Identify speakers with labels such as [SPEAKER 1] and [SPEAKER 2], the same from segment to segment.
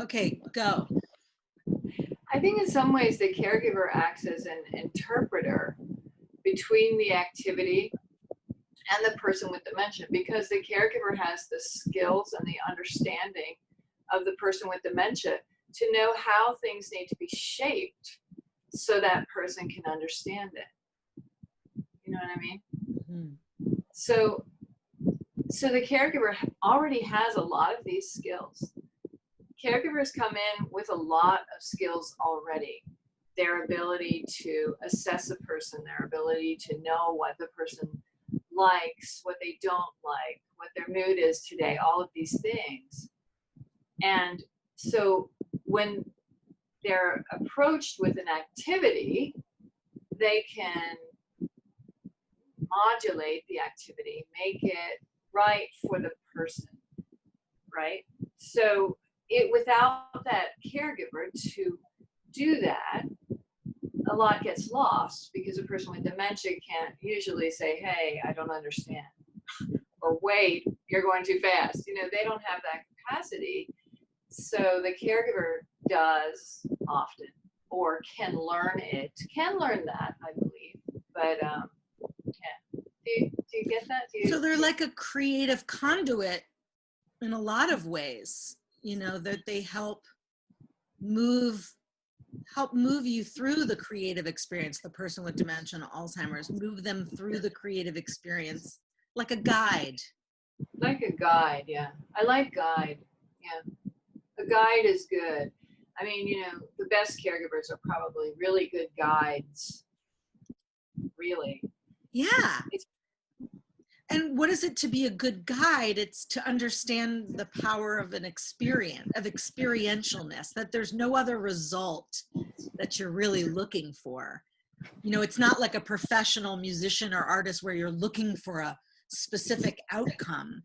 [SPEAKER 1] Okay, go.
[SPEAKER 2] I think in some ways the caregiver acts as an interpreter between the activity and the person with dementia, because the caregiver has the skills and the understanding of the person with dementia to know how things need to be shaped so that person can understand it. You know what I mean?
[SPEAKER 1] Mhm.
[SPEAKER 2] So, so the caregiver already has a lot of these skills. Caregivers come in with a lot of skills already. Their ability to assess a person, their ability to know what the person likes, what they don't like, what their mood is today, all of these things. And so when they're approached with an activity, they can modulate the activity, make it right for the person, right? So without that caregiver to do that, a lot gets lost because a person with dementia can't usually say, hey, I don't understand, or wait, you're going too fast. You know, they don't have that capacity. So the caregiver does often, or can learn that, I believe. But yeah. Do you get that?
[SPEAKER 1] So they're like a creative conduit in a lot of ways, that they move help move you through the creative experience. The person with dementia and Alzheimer's, move them through the creative experience like a guide.
[SPEAKER 2] Like a guide, yeah. I like guide. Yeah. A guide is good. I mean, the best caregivers are probably really good guides. Really.
[SPEAKER 1] Yeah.
[SPEAKER 2] It's
[SPEAKER 1] And what is it to be a good guide? It's to understand the power of an experience, of experientialness, that there's no other result that you're really looking for. It's not like a professional musician or artist where you're looking for a specific outcome.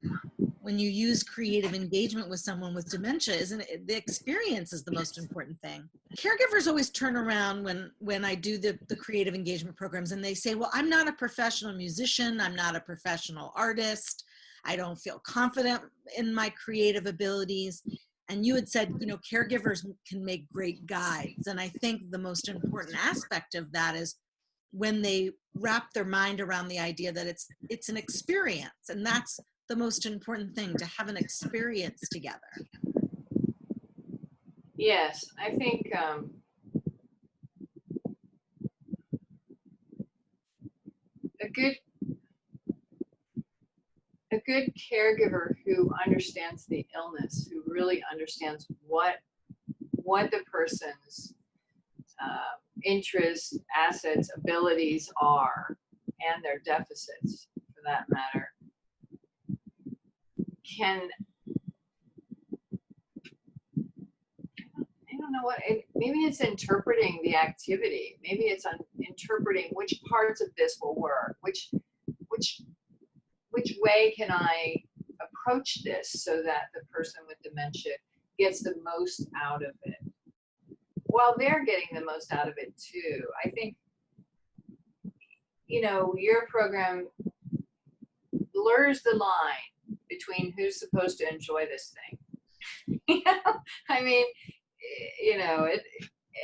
[SPEAKER 1] When you use creative engagement with someone with dementia, isn't it, the experience is the most important thing. Caregivers always turn around when I do the creative engagement programs, and they say, well, I'm not a professional musician, I'm not a professional artist, I don't feel confident in my creative abilities. And you had said, caregivers can make great guides. And I think the most important aspect of that is when they wrap their mind around the idea that it's an experience, and that's the most important thing, to have an experience together.
[SPEAKER 2] yes. I think a good a good caregiver who understands the illness, who really understands what the person's interests, assets, abilities are, and their deficits, for that matter, can, I don't know maybe it's interpreting the activity. Maybe it's interpreting which parts of this will work, which which way can I approach this so that the person with dementia gets the most out of it, while they're getting the most out of it too. I think, your program blurs the line between who's supposed to enjoy this thing. I mean,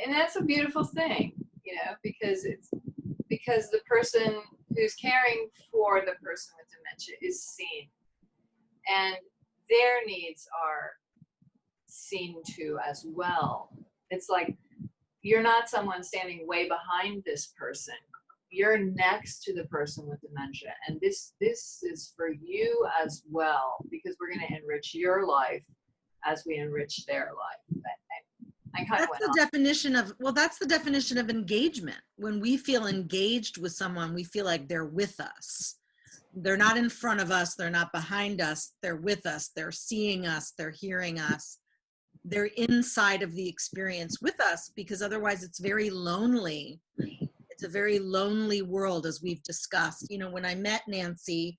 [SPEAKER 2] and that's a beautiful thing, because the person who's caring for the person with dementia is seen, and their needs are seen to as well. It's like you're not someone standing way behind this person. You're next to the person with dementia, and this is for you as well, because we're going to enrich your life as we enrich their life. I kind of
[SPEAKER 1] That's
[SPEAKER 2] went
[SPEAKER 1] the
[SPEAKER 2] on.
[SPEAKER 1] definition of, well, that's the definition of engagement. When we feel engaged with someone, we feel like they're with us. They're not in front of us, they're not behind us, they're with us, they're seeing us, they're hearing us, they're inside of the experience with us, because otherwise it's very lonely. It's a very lonely world, as we've discussed. When I met Nancy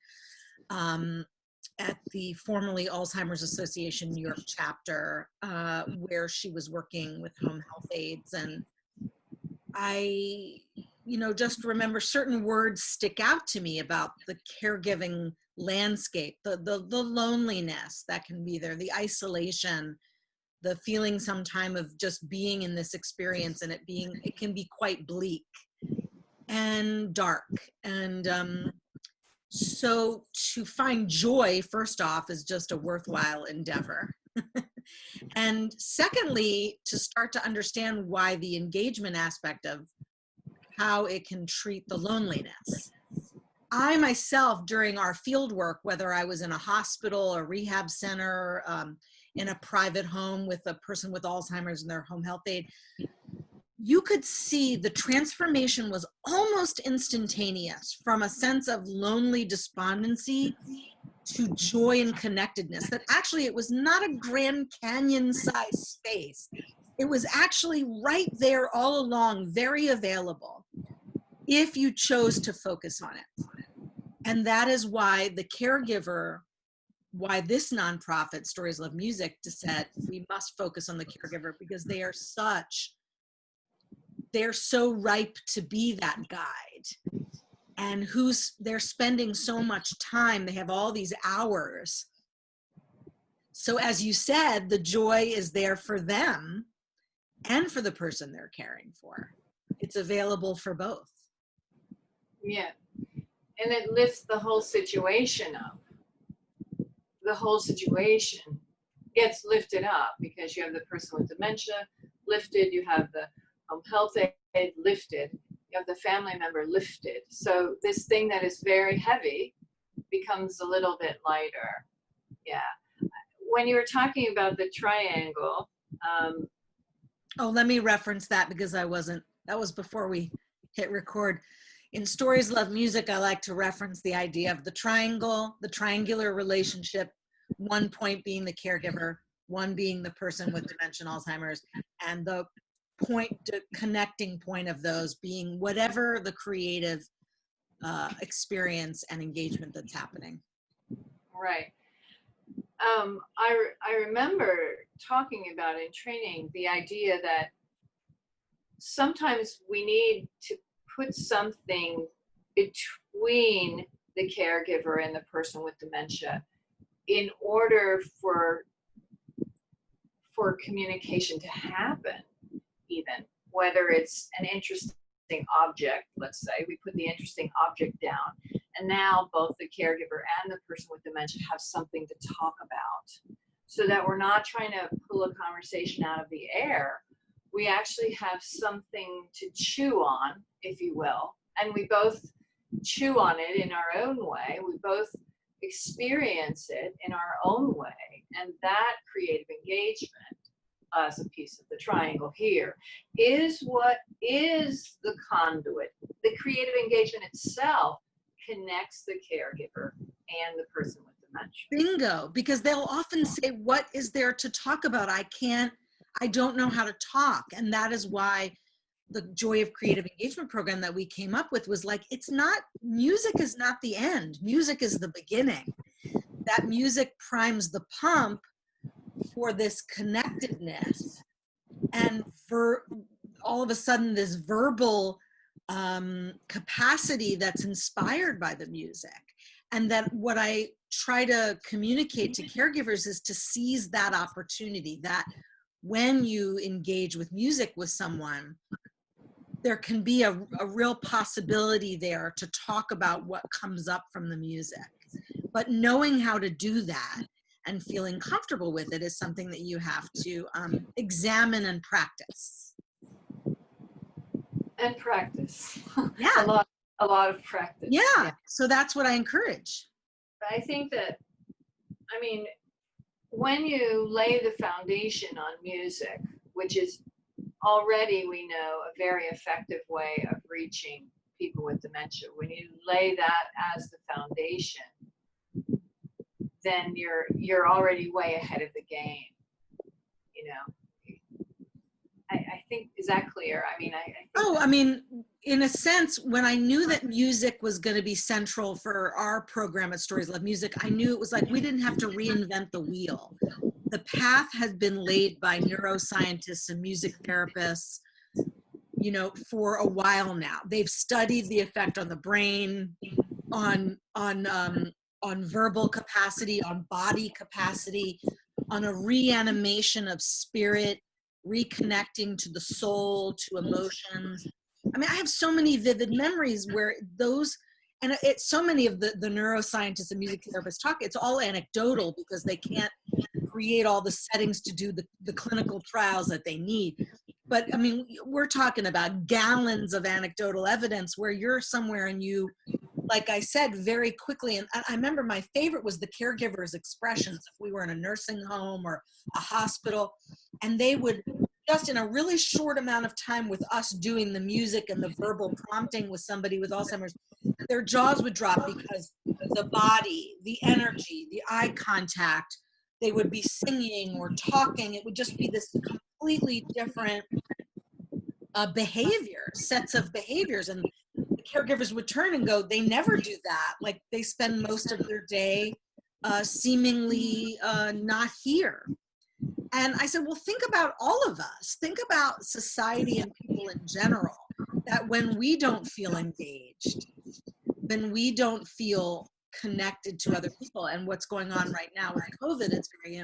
[SPEAKER 1] at the formerly Alzheimer's Association New York chapter, where she was working with home health aides, and I just remember certain words stick out to me about the caregiving landscape, the loneliness that can be there, the isolation, the feeling sometime of just being in this experience, and it can be quite bleak and dark. And so to find joy, first off, is just a worthwhile endeavor. And secondly, to start to understand why the engagement aspect of how it can treat the loneliness. I myself, during our field work, whether I was in a hospital, a rehab center, in a private home with a person with Alzheimer's and their home health aide, you could see the transformation was almost instantaneous from a sense of lonely despondency to joy and connectedness. That actually it was not a Grand Canyon-sized space. It was actually right there all along, very available, if you chose to focus on it. And that is why the caregiver, why this nonprofit, Stories Love Music, said we must focus on the caregiver, because they're so ripe to be that guide. And they're spending so much time, they have all these hours. So as you said, the joy is there for them and for the person they're caring for. It's available for both.
[SPEAKER 2] Yeah. And it lifts the whole situation up. The whole situation gets lifted up because you have the person with dementia lifted, you have the home health aide lifted, you have the family member lifted. So this thing that is very heavy becomes a little bit lighter. Yeah. When you were talking about the triangle.
[SPEAKER 1] Oh, let me reference that, because that was before we hit record. In Stories Love Music, I like to reference the idea of the triangle, the triangular relationship, one point being the caregiver, one being the person with dementia and Alzheimer's, and the connecting point of those being whatever the creative experience and engagement that's happening.
[SPEAKER 2] Right. I remember talking about in training the idea that sometimes we need to put something between the caregiver and the person with dementia in order for communication to happen, even whether it's an interesting object. Let's say we put the interesting object down, and now both the caregiver and the person with dementia have something to talk about, so that we're not trying to pull a conversation out of the air. We actually have something to chew on, if you will, and we both chew on it in our own way. We both experience it in our own way, and that creative engagement as a piece of the triangle here is what is the conduit. The creative engagement itself connects the caregiver and the person with dementia.
[SPEAKER 1] Bingo, because they'll often say, what is there to talk about? I don't know how to talk. And that is why the Joy of Creative Engagement program that we came up with was like, music is not the end. Music is the beginning. That music primes the pump for this connectedness, and for all of a sudden this verbal capacity that's inspired by the music. And that what I try to communicate to caregivers is to seize that opportunity, that when you engage with music with someone, there can be a real possibility there to talk about what comes up from the music. But knowing how to do that and feeling comfortable with it is something that you have to examine and practice.
[SPEAKER 2] And practice.
[SPEAKER 1] Yeah.
[SPEAKER 2] A lot of practice.
[SPEAKER 1] Yeah. So that's what I encourage.
[SPEAKER 2] But I think that, I mean, when you lay the foundation on music, which is already, we know, a very effective way of reaching people with dementia, when you lay that as the foundation, then you're already way ahead of the game. You know, I think, is that clear? I mean, I think
[SPEAKER 1] in a sense, when I knew that music was going to be central for our program at Stories Love Music, I knew it was like we didn't have to reinvent the wheel. The path has been laid by neuroscientists and music therapists, you know, for a while now. They've studied the effect on the brain, on verbal capacity, on body capacity, on a reanimation of spirit, reconnecting to the soul, to emotions. I mean, I have so many vivid memories where those, and it's so many of the neuroscientists and music therapists talk, it's all anecdotal because they can't create all the settings to do the clinical trials that they need. But I mean, we're talking about gallons of anecdotal evidence where you're somewhere and you, like I said, very quickly, and I remember my favorite was the caregiver's expressions if we were in a nursing home or a hospital, and they would just in a really short amount of time with us doing the music and the verbal prompting with somebody with Alzheimer's, their jaws would drop because the body, the energy, the eye contact, they would be singing or talking. It would just be this completely different behavior, sets of behaviors. And the caregivers would turn and go, they never do that. Like they spend most of their day seemingly not here. And I said, well, think about all of us. Think about society and people in general, that when we don't feel engaged, when we don't feel connected to other people, and what's going on right now with COVID, it's very,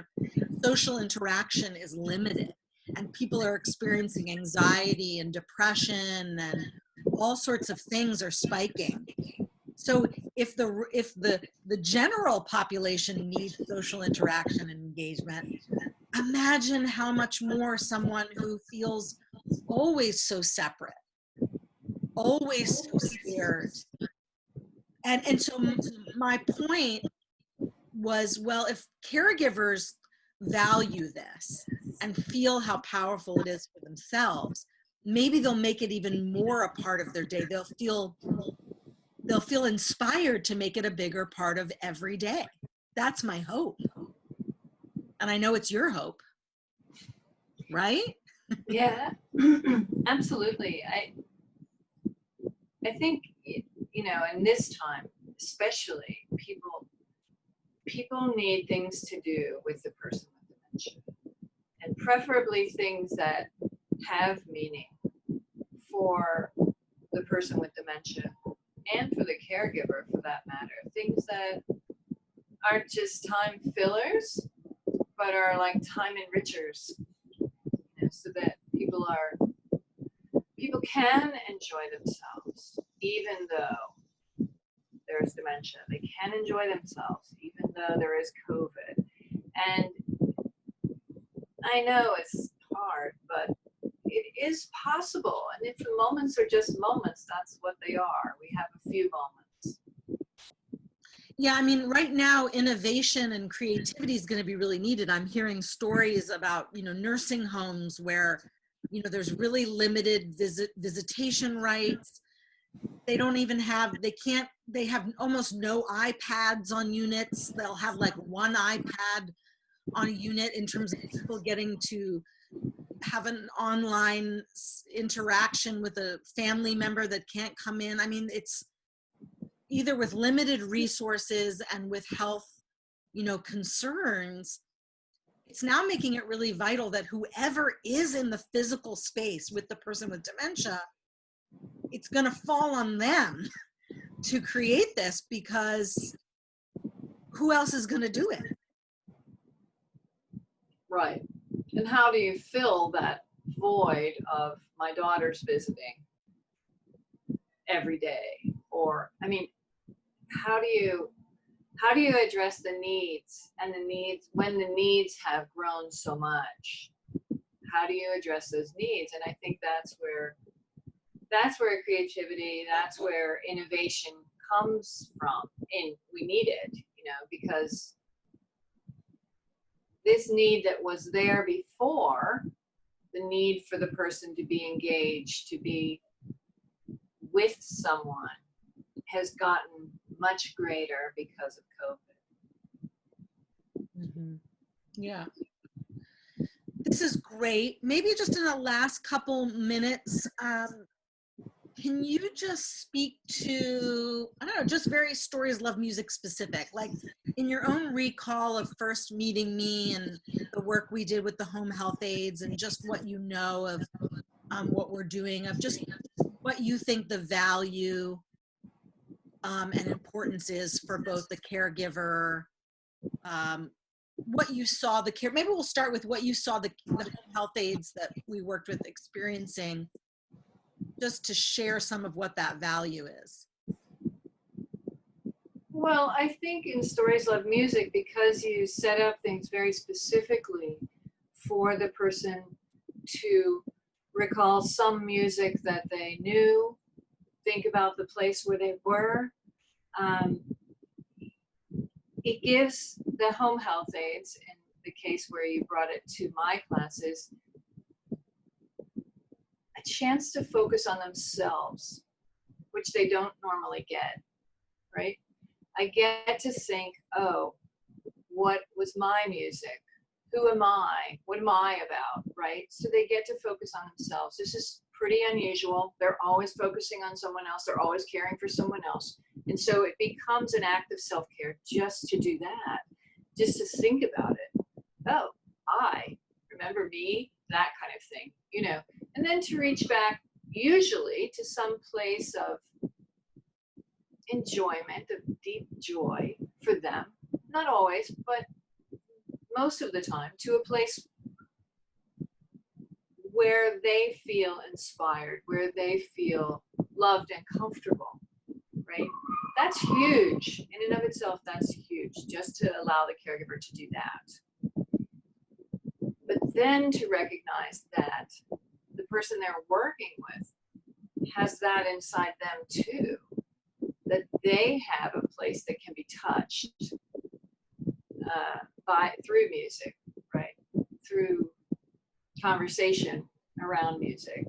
[SPEAKER 1] social interaction is limited, and people are experiencing anxiety and depression, and all sorts of things are spiking. So if the general population needs social interaction and engagement, imagine how much more someone who feels always so separate, always so scared. And so my point was, well, if caregivers value this and feel how powerful it is for themselves, maybe they'll make it even more a part of their day. They'll feel inspired to make it a bigger part of every day. That's my hope. And I know it's your hope, right?
[SPEAKER 2] Yeah, absolutely. I think, you know, in this time, especially, people need things to do with the person with dementia, and preferably things that have meaning for the person with dementia and for the caregiver, for that matter. Things that aren't just time fillers, but are like time enrichers, you know, so that people can enjoy themselves even though there's dementia. They can enjoy themselves even though there is COVID. And I know it's hard, but it is possible. And if the moments are just moments, that's what they are. We have a few moments.
[SPEAKER 1] Yeah, I mean, right now, innovation and creativity is going to be really needed. I'm hearing stories about, nursing homes where, there's really limited visitation rights. They don't even have, they have almost no iPads on units. They'll have like one iPad on a unit in terms of people getting to have an online interaction with a family member that can't come in. I mean, it's either with limited resources and with health, concerns. It's now making it really vital that whoever is in the physical space with the person with dementia, it's going to fall on them to create this, because who else is going to do it?
[SPEAKER 2] Right. And how do you fill that void of my daughter's visiting every day? Or, I mean, how do you address the needs, and the needs when the needs have grown so much? How do you address those needs? And I think that's where creativity, that's where innovation comes from. And we need it, because this need that was there before, the need for the person to be engaged, to be with someone, has gotten much greater because of COVID.
[SPEAKER 1] Mm-hmm. Yeah. This is great. Maybe just in the last couple minutes, can you just speak to, I don't know, just various stories, love music specific, like in your own recall of first meeting me and the work we did with the home health aides, and just what you know of what we're doing, of just what you think the value and importance is for both the caregiver what you saw the care, maybe we'll start with what you saw the health aides that we worked with experiencing, just to share some of what that value is.
[SPEAKER 2] Well, I think in Stories Love Music, because you set up things very specifically for the person to recall some music that they knew, think about the place where they were, it gives the home health aides, in the case where you brought it to my classes, a chance to focus on themselves, which they don't normally get, right? I get to think, oh, what was my music? Who am I? What am I about, right? So they get to focus on themselves. This is pretty unusual. They're always focusing on someone else. They're always caring for someone else. And so it becomes an act of self-care just to do that, just to think about it. Oh, I remember me, that kind of thing, you know. And then to reach back, usually, to some place of enjoyment, of deep joy for them. Not always, but most of the time, to a place where they feel inspired, where they feel loved and comfortable, right? That's huge. In and of itself, that's huge, just to allow the caregiver to do that. But then to recognize that the person they're working with has that inside them too, that they have a place that can be touched through music, right? Through conversation around music.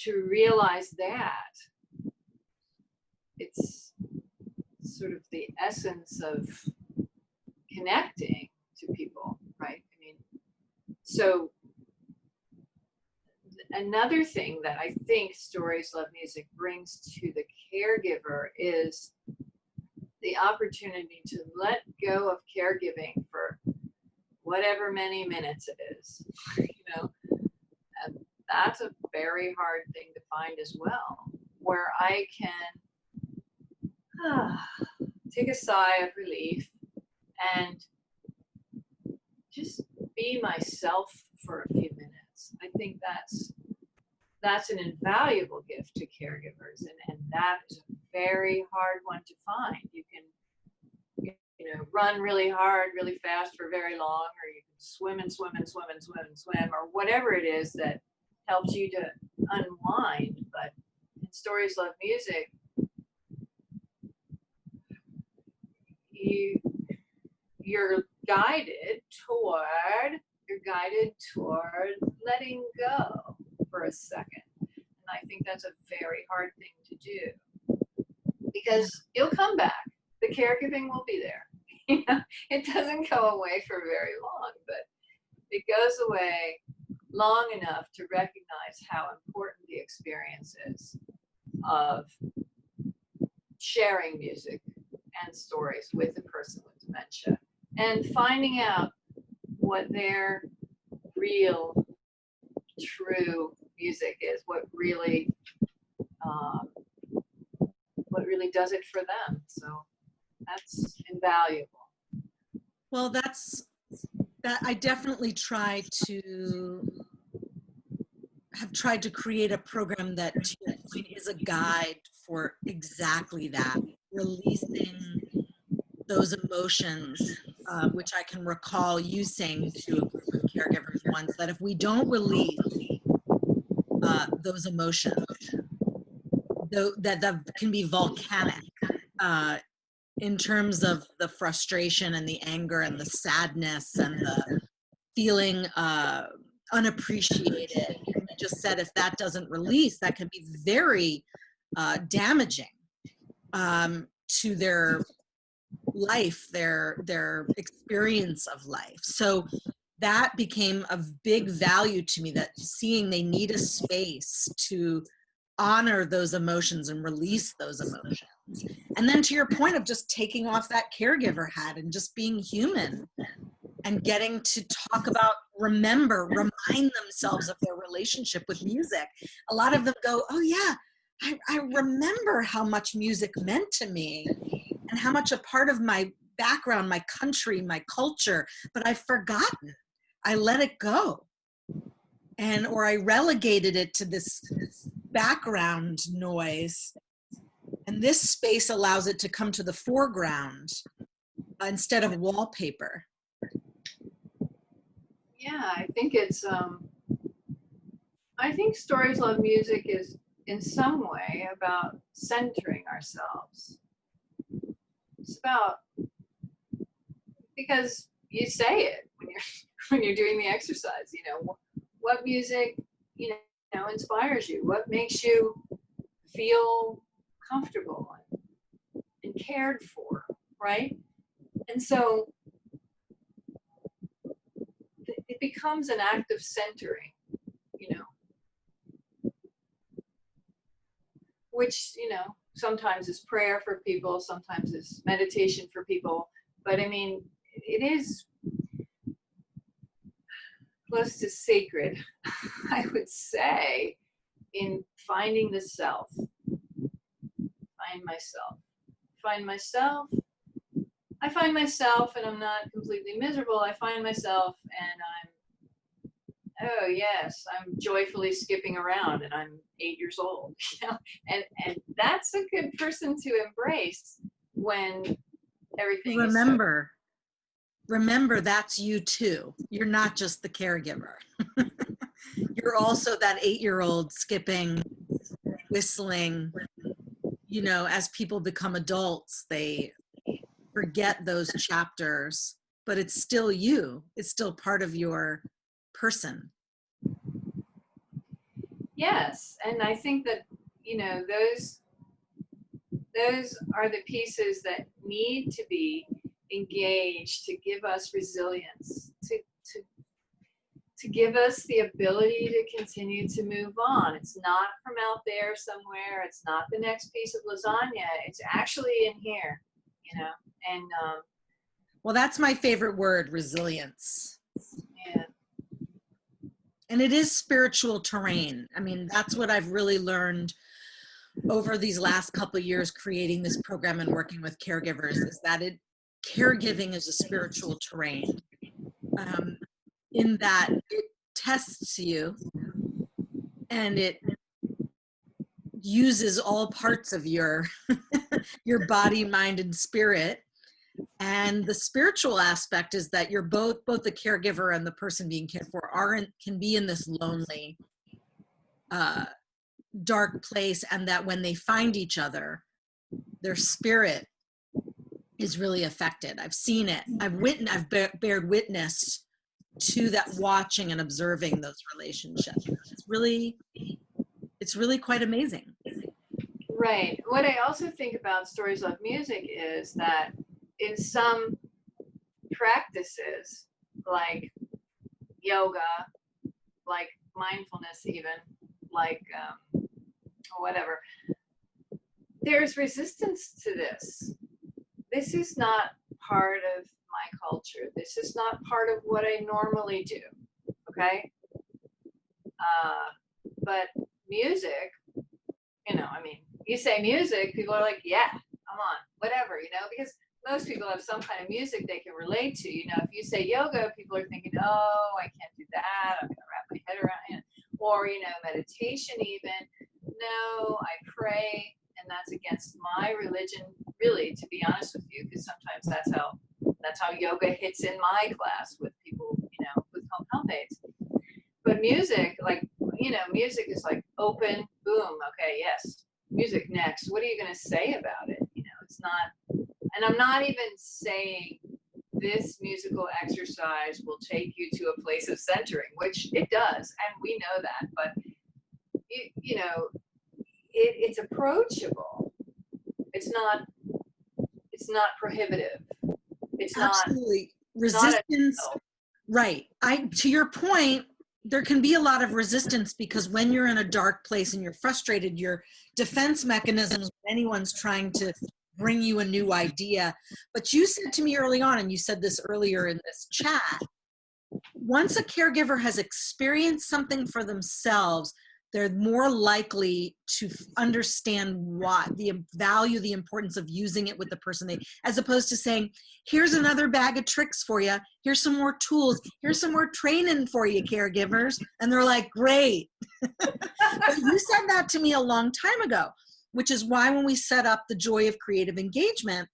[SPEAKER 2] To realize that it's sort of the essence of connecting to people, right? I mean, so another thing that I think Stories Love Music brings to the caregiver is the opportunity to let go of caregiving for whatever many minutes it is, you know. And that's a very hard thing to find as well, where I can take a sigh of relief and just be myself for a few minutes. I think that's an invaluable gift to caregivers, and that is a very hard one to find. You can, you know, run really hard, really fast for very long, or you can swim and swim and swim and swim and swim, or whatever it is that helps you to unwind. But in Stories Love Music, you're guided toward letting go for a second. And I think that's a very hard thing to do, because you'll come back. The caregiving will be there. You know, it doesn't go away for very long, but it goes away long enough to recognize how important the experience is of sharing music and stories with a person with dementia, and finding out what their real, true music is, what really does it for them. So that's invaluable.
[SPEAKER 1] Well, that I definitely have tried to create a program that, to your point, is a guide for exactly that, releasing those emotions, which I can recall you saying to a group of caregivers once, that if we don't release those emotions, that can be volcanic in terms of the frustration and the anger and the sadness and the feeling unappreciated. And you just said, if that doesn't release, that can be very damaging to their life, their experience of life. So that became a big value to me, that seeing they need a space to honor those emotions and release those emotions. And then to your point of just taking off that caregiver hat and just being human and getting to talk about, remind themselves of their relationship with music. A lot of them go, oh yeah, I remember how much music meant to me and how much a part of my background, my country, my culture, but I've forgotten. I let it go. Or I relegated it to this background noise. And this space allows it to come to the foreground instead of wallpaper.
[SPEAKER 2] Yeah, I think I think Stories Love Music is in some way about centering ourselves. It's about, because you say it when you're doing the exercise, you know, what music, you know, inspires you, what makes you feel comfortable and cared for, right? And so it becomes an act of centering, you know, which, you know, sometimes is prayer for people, sometimes is meditation for people. But I mean, it is close to sacred, I would say, in finding the self. Find myself. I find myself and I'm not completely miserable. I find myself and oh yes, I'm joyfully skipping around and I'm 8 years old, you know? And that's a good person to embrace when everything
[SPEAKER 1] Remember that's you too. You're not just the caregiver. You're also that 8-year-old skipping, whistling. You know, as people become adults, they forget those chapters, but it's still you. It's still part of your person.
[SPEAKER 2] Yes, and I think that, you know, those are the pieces that need to be engaged to give us resilience, to give us the ability to continue to move on. It's not from out there somewhere. It's not the next piece of lasagna. It's actually in here, you know. And
[SPEAKER 1] well, that's my favorite word, resilience.
[SPEAKER 2] yeah.
[SPEAKER 1] And it is spiritual terrain. I mean, that's what I've really learned over these last couple of years creating this program and working with caregivers, is that caregiving is a spiritual terrain, in that it tests you and it uses all parts of your your body, mind, and spirit. And the spiritual aspect is that you're both the caregiver and the person being cared for can be in this lonely, dark place, and that when they find each other, their spirit is really affected. I've seen it. I've bared witness to that, watching and observing those relationships. It's really quite amazing.
[SPEAKER 2] Right. What I also think about Stories Love Music is that in some practices, like yoga, like mindfulness even, like whatever, there's resistance to this. This is not part of my culture. This is not part of what I normally do, okay? But music, you know, I mean, you say music, people are like, yeah, come on, whatever, you know, because most people have some kind of music they can relate to. You know, if you say yoga, people are thinking, oh, I can't do that. I'm going to wrap my head around it. Or, you know, meditation even. No, I pray, and that's against my religion, really, to be honest with you, because sometimes that's how yoga hits in my class with people, you know, with home health aides. But music, like, you know, music is like open, boom, okay, yes, music next. What are you going to say about it? You know, it's not, and I'm not even saying this musical exercise will take you to a place of centering, which it does, and we know that, but, you know, it's approachable. It's not prohibitive. It's
[SPEAKER 1] Absolutely.
[SPEAKER 2] not
[SPEAKER 1] Resistance. Right. To your point, there can be a lot of resistance because when you're in a dark place and you're frustrated, your defense mechanisms, when anyone's trying to bring you a new idea. But you said to me early on, and you said this earlier in this chat, once a caregiver has experienced something for themselves, they're more likely to understand what the value, the importance of using it with the person as opposed to saying, here's another bag of tricks for you. Here's some more tools. Here's some more training for you, caregivers. And they're like, great. But you said that to me a long time ago, which is why when we set up the Joy of Creative Engagement,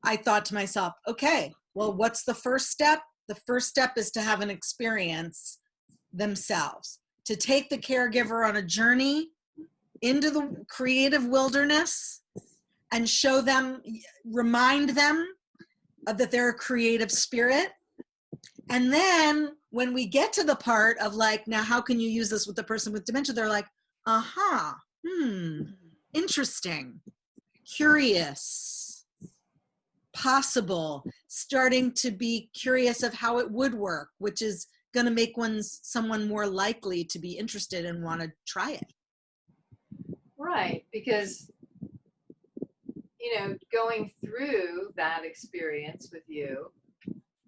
[SPEAKER 1] I thought to myself, okay, well, what's the first step? The first step is to have an experience themselves, to take the caregiver on a journey into the creative wilderness and show them, remind them that they're a creative spirit. And then when we get to the part of like, now how can you use this with the person with dementia? They're like, aha, interesting, curious, possible, starting to be curious of how it would work, which is going to make someone more likely to be interested and want to try it.
[SPEAKER 2] Right, because, you know, going through that experience with you,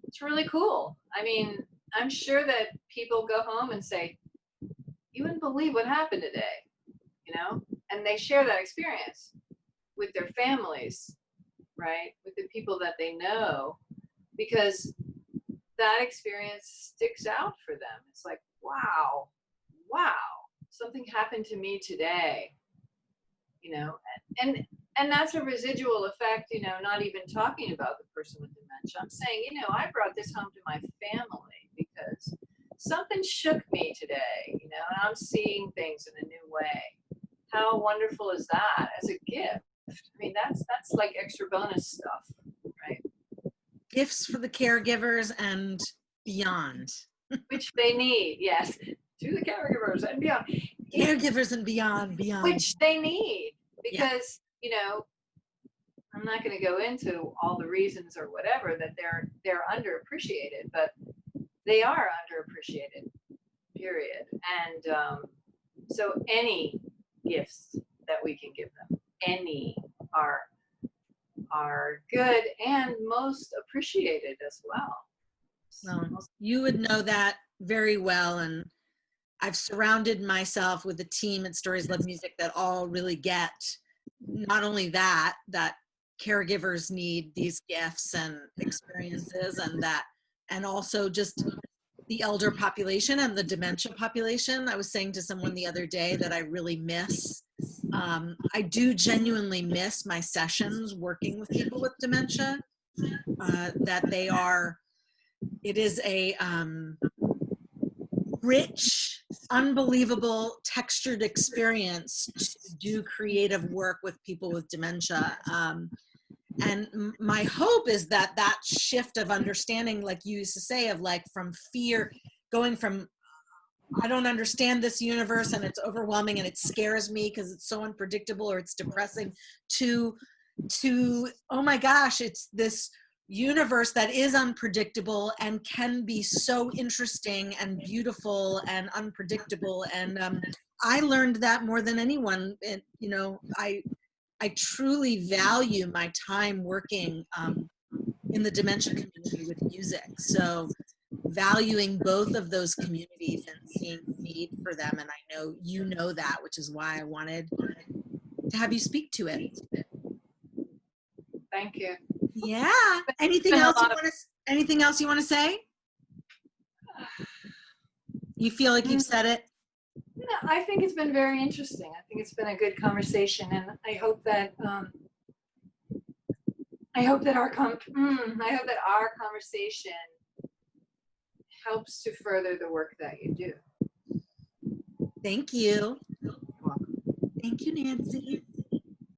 [SPEAKER 2] it's really cool. I mean, I'm sure that people go home and say, you wouldn't believe what happened today, you know, and they share that experience with their families, right, with the people that they know, because that experience sticks out for them. It's like, wow, something happened to me today, you know, and that's a residual effect, you know, not even talking about the person with dementia. I'm saying, you know, I brought this home to my family because something shook me today, you know, and I'm seeing things in a new way. How wonderful is that as a gift? I mean, that's like extra bonus stuff, right?
[SPEAKER 1] Gifts for the caregivers and beyond.
[SPEAKER 2] Which they need, yes, to the caregivers and beyond.
[SPEAKER 1] Caregivers and beyond.
[SPEAKER 2] Which they need, because, you know, I'm not going to go into all the reasons or whatever that they're underappreciated, but they are underappreciated, period. And so any gifts that we can give them, any, are good and most appreciated as well.
[SPEAKER 1] Well, you would know that very well, and I've surrounded myself with a team at Stories Love Music that all really get not only that caregivers need these gifts and experiences, and also just the elder population and the dementia population. I was saying to someone the other day that I really miss. I do genuinely miss my sessions working with people with dementia. It is a rich, unbelievable, textured experience to do creative work with people with dementia. And my hope is that shift of understanding, like you used to say, of like from fear, going from, I don't understand this universe and it's overwhelming and it scares me because it's so unpredictable or it's depressing, to, oh my gosh, it's this universe that is unpredictable and can be so interesting and beautiful and unpredictable. And I learned that more than anyone. And, you know, I truly value my time working in the dementia community with music. So valuing both of those communities and seeing the need for them. And I know you know that, which is why I wanted to have you speak to it.
[SPEAKER 2] Thank you.
[SPEAKER 1] Yeah. Anything else you want to say? You feel like you've said it?
[SPEAKER 2] No, I think it's been very interesting. I think it's been a good conversation, and I hope that our conversation helps to further the work that you do.
[SPEAKER 1] Thank you.
[SPEAKER 2] You're welcome.
[SPEAKER 1] Thank you, Nancy.